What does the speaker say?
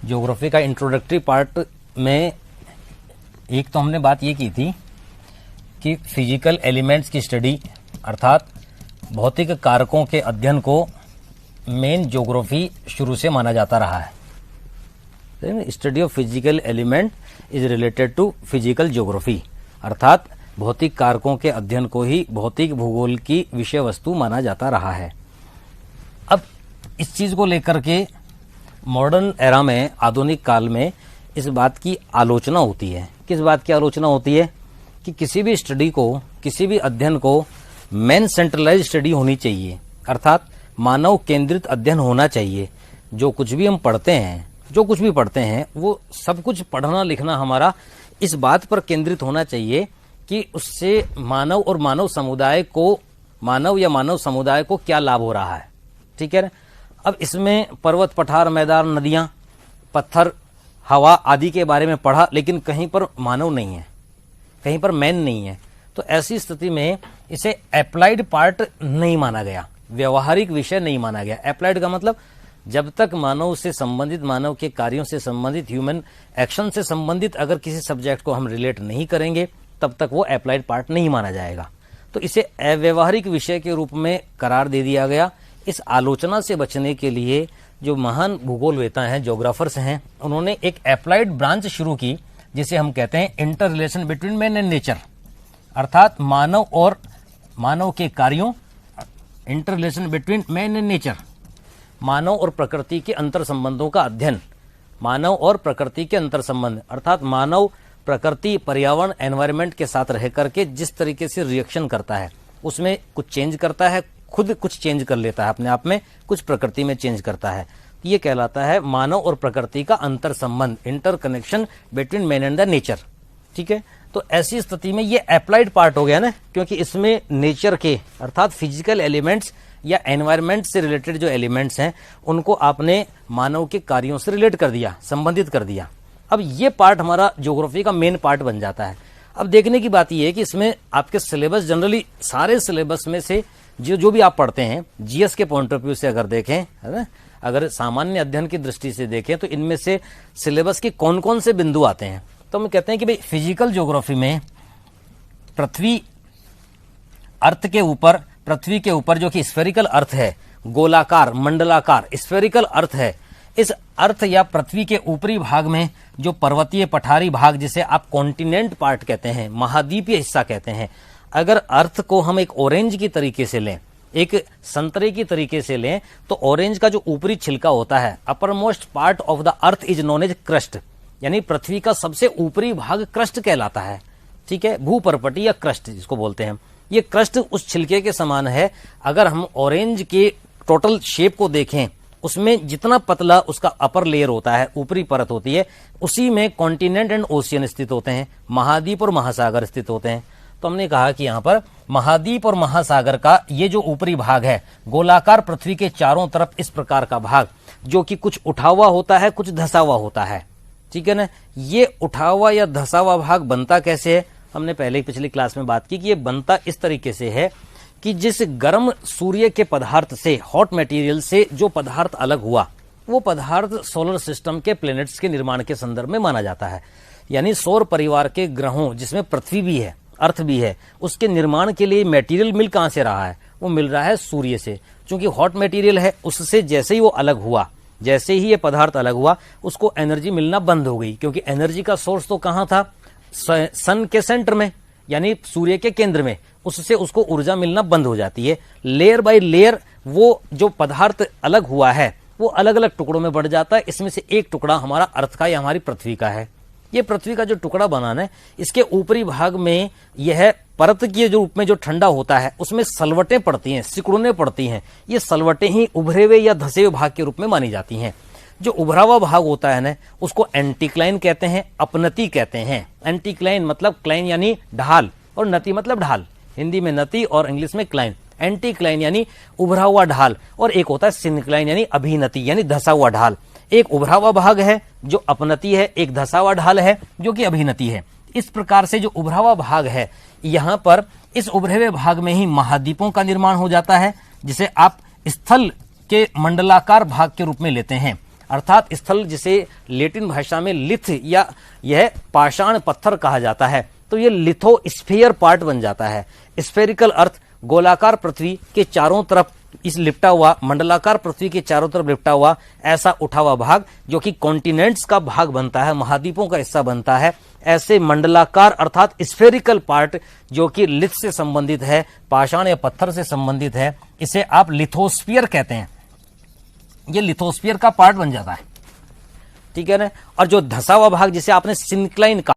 Geography का introductory part में एक तो हमने बात ये की थी कि फिजिकल एलिमेंट्स की स्टडी अर्थात भौतिक कारकों के अध्ययन को मेन ज्योग्राफी शुरू से माना जाता रहा है। Study of physical element is related to physical geography, अर्थात भौतिक कारकों के अध्ययन को ही भौतिक भूगोल की विषय वस्तु माना जाता रहा है। अब इस चीज को लेकर के मॉडर्न एरा में, आधुनिक काल में इस बात की आलोचना होती है। किस बात की आलोचना होती है? कि किसी भी स्टडी को, किसी भी अध्ययन को मैन सेंट्रलाइज स्टडी होनी चाहिए, अर्थात मानव केंद्रित अध्ययन होना चाहिए। जो कुछ भी हम पढ़ते हैं, जो कुछ भी पढ़ते हैं, वो सब कुछ पढ़ना लिखना हमारा इस बात पर केंद्रित होना चाहिए कि उससे मानव और मानव समुदाय को, मानव या मानव समुदाय को क्या लाभ हो रहा है। ठीक है। अब इसमें पर्वत, पठार, मैदान, नदियां, पत्थर, हवा आदि के बारे में पढ़ा, लेकिन कहीं पर मानव नहीं है, कहीं पर मैन नहीं है। तो ऐसी स्थिति में इसे अप्लाइड पार्ट नहीं माना गया, व्यवहारिक विषय नहीं माना गया। अप्लाइड का मतलब जब तक मानव से संबंधित, मानव के कार्यों से संबंधित, ह्यूमन एक्शन से संबंधित अगर किसी सब्जेक्ट को हम रिलेट नहीं करेंगे तब तक वो अप्लाइड पार्ट नहीं माना जाएगा। तो इसे अव्यवहारिक विषय के रूप में करार दे दिया गया। इस आलोचना से बचने के लिए जो महान भूगोलवेता हैं, ज्योग्राफर्स हैं, उन्होंने एक अप्लाइड ब्रांच शुरू की जिसे हम कहते हैं inter relation between man and nature, अर्थात मानव और मानव के कार्यों, inter relation between man and nature, मानव और प्रकृति के अंतर संबंधों का अध्ययन। मानव और प्रकृति के अंतर संबंध अर्थात मानव प्रकृति, पर्यावरण, एनवायरनमेंट के साथ रह करके जिस तरीके से रिएक्शन करता है, उसमें कुछ चेंज करता है, खुद कुछ चेंज कर लेता है अपने आप में, कुछ प्रकृति में चेंज करता है। ये कहलाता है मानव और प्रकृति का अंतर संबंध, inter connection between man and the nature. ठीक है। तो ऐसी स्थिति में ये अप्लाइड पार्ट हो गया ना, क्योंकि इसमें नेचर के अर्थात फिजिकल एलिमेंट्स या एनवायरनमेंट से रिलेटेड जो एलिमेंट्स हैं उनको आपने मानव के कार्यों से रिलेट कर दिया, संबंधित कर दिया। अब ये पार्ट हमारा ज्योग्राफी का मेन पार्ट बन जाता है। अब देखने की बात यह है कि इसमें आपके सिलेबस, जनरली सारे सिलेबस में से जो भी आप पढ़ते हैं, जीएस के पॉइंट ऑफ व्यू से अगर देखें, है ना, अगर सामान्य अध्ययन की दृष्टि से देखें तो इनमें से सिलेबस के कौन कौन से बिंदु आते हैं। तो हम कहते हैं कि भाई फिजिकल ज्योग्राफी में पृथ्वी अर्थ के ऊपर, पृथ्वी के ऊपर जो कि स्फेरिकल अर्थ है, गोलाकार, मंडलाकार स्फेरिकल अर्थ है, इस अर्थ या पृथ्वी के ऊपरी भाग में जो पर्वतीय पठारी भाग, जिसे आप कॉन्टिनेंट पार्ट कहते हैं, महाद्वीपीय हिस्सा कहते हैं, अगर अर्थ को हम एक ऑरेंज की तरीके से लें, एक संतरे की तरीके से लें, तो ऑरेंज का जो ऊपरी छिलका होता है, uppermost part of the earth is known as crust, यानी पृथ्वी का सबसे ऊपरी भाग क्रस्ट कहलाता है। ठीक है, भूपर्पटी या क्रस्ट जिसको बोलते हैं। ये क्रस्ट उस छिलके के समान है। अगर हम ऑरेंज के टोटल शेप को देखें, उसमें जितना पतला उसका अपर लेयर होता है, ऊपरी परत होती है, उसी में कॉन्टिनेंट एंड ओशियन स्थित होते हैं, महाद्वीप और महासागर स्थित होते हैं। तो हमने कहा कि यहाँ पर महाद्वीप और महासागर का ये जो ऊपरी भाग है, गोलाकार पृथ्वी के चारों तरफ इस प्रकार का भाग, जो कि कुछ उठा हुआ होता है, कुछ धसा हुआ होता है। ठीक है ना। ये उठा हुआ या धसा हुआ भाग बनता कैसे है? हमने पहले ही पिछली क्लास में बात की कि ये बनता इस तरीके से है कि जिस गर्म सूर्य के पदार्थ से, हॉट मटेरियल से जो पदार्थ अलग हुआ, वो पदार्थ सोलर सिस्टम के प्लैनेट्स के निर्माण के संदर्भ में माना जाता है। यानी सौर परिवार के ग्रहों, जिसमें पृथ्वी भी है, अर्थ भी है, उसके निर्माण के लिए मटेरियल मिल कहां से रहा है? वो मिल रहा है सूर्य से। क्योंकि हॉट मटेरियल है, उससे जैसे ही वो अलग हुआ, जैसे ही ये पदार्थ अलग हुआ, उसको एनर्जी मिलना बंद हो गई। क्योंकि एनर्जी का सोर्स तो कहां था? सन के सेंटर में, यानी सूर्य के केंद्र में। उससे उसको ऊर्जा मिलना बंद हो जाती है। लेयर बाय लेयर वो जो पदार्थ अलग हुआ है वो अलग अलग टुकड़ों में बढ़ जाता है। इसमें से एक टुकड़ा हमारा अर्थ का या हमारी पृथ्वी का है। ये पृथ्वी का जो टुकड़ा बनाना है, इसके ऊपरी भाग में यह परत के जो रूप में जो ठंडा होता है, उसमें सलवटें पड़ती हैं, सिकुड़ने पड़ती हैं। ये सलवटें ही उभरे हुए या धसे हुए भाग के रूप में मानी जाती हैं। जो उभरा हुआ भाग होता है ना, उसको एंटीक्लाइन कहते हैं, अपनति कहते हैं। एंटीक्लाइन मतलब क्लाइन यानी ढाल, और नति मतलब ढाल। हिंदी में नति और इंग्लिश में क्लाइन। एंटीक्लाइन यानी उभरा हुआ ढाल, और एक होता है सिनक्लाइन यानी अभिनति यानी धसा हुआ ढाल। एक उभरा हुआ भाग है जो अपनति है, एक धसा हुआ ढाल है जो कि अभिनति है। इस प्रकार से जो उभरा हुआ भाग है, यहाँ पर इस उभरे हुए भाग में ही महाद्वीपों का निर्माण हो जाता है, जिसे आप स्थल के मंडलाकार भाग के रूप में लेते हैं। अर्थात स्थल जिसे लैटिन भाषा में लिथ या यह पाषाण पत्थर कहा जाता है, तो ये लिथोस्फीयर पार्ट बन जाता है। स्फेरिकल अर्थ गोलाकार पृथ्वी के चारों तरफ इस लिपटा हुआ, मंडलाकार पृथ्वी के चारों तरफ लिपटा हुआ ऐसा उठा हुआ भाग जो कि कॉन्टिनेंट्स का भाग बनता है, महाद्वीपों का हिस्सा बनता है। ऐसे मंडलाकार अर्थात स्फेरिकल पार्ट जो कि लिथ से संबंधित है, पाषाण या पत्थर से संबंधित है, इसे आप लिथोस्फीयर कहते हैं। ये लिथोस्फीयर का पार्ट बन जाता है, ठीक है ना। और जो धसा हुआ भाग जिसे आपने सिंक्लाइन कहा,